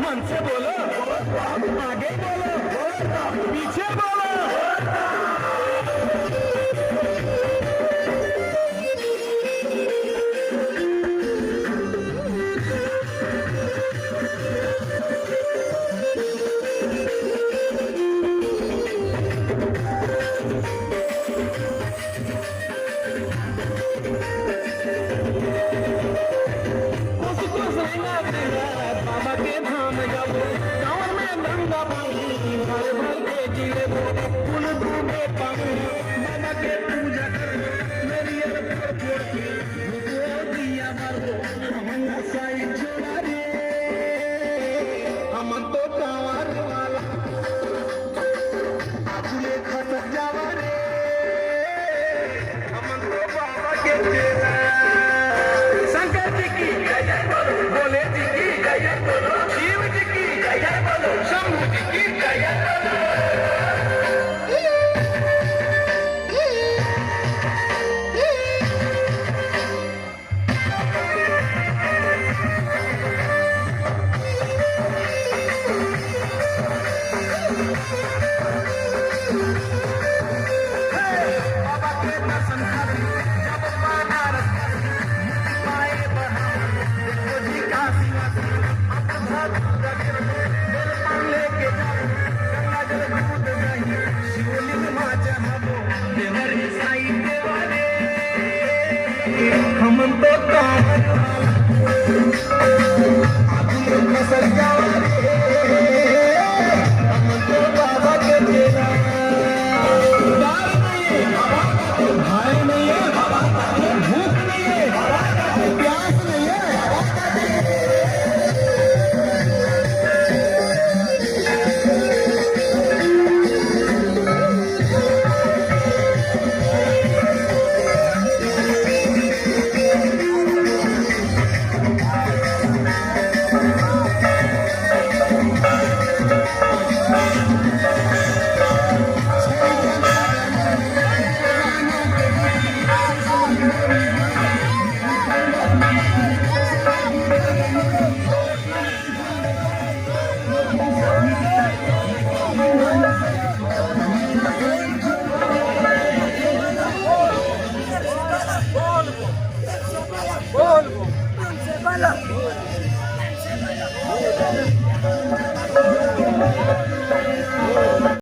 मन से बोलो, आगे बोलो, पीछे बोलो। बाबा के धाम जाबो, गाँव में गंगा पानी भर भर के जिलेबो, फूल डूबे पानी बाबा के पूजा करो, नरियल फोड़ के भूखो दिया बाबो, हम साई जोड़ा रे, हम तो कांवर वाला, आपने खसक जावा रे, हम तो बाबा के चेला। शंकर जी की जय बोलो, भोले जी की जय बोलो, शिव जी की जय बोलो, शंभू जी की जय बोलो। बाबा के दर्शन खातिर जब बनारस पाए बढ़ावा, देखो जी काशी वासी अपना गगन दिल पान लेके जाओ, गंगा जल दूध दही शिवलिंग मां चढ़ाबो, देवर साईं देवारे, हम तो कांवर वाला, आपने खसक जावा रे, हम तो बाबा के चेला। प्यार नहीं है, भय नहीं है, भूख नहीं है, प्यास नहीं है। बोल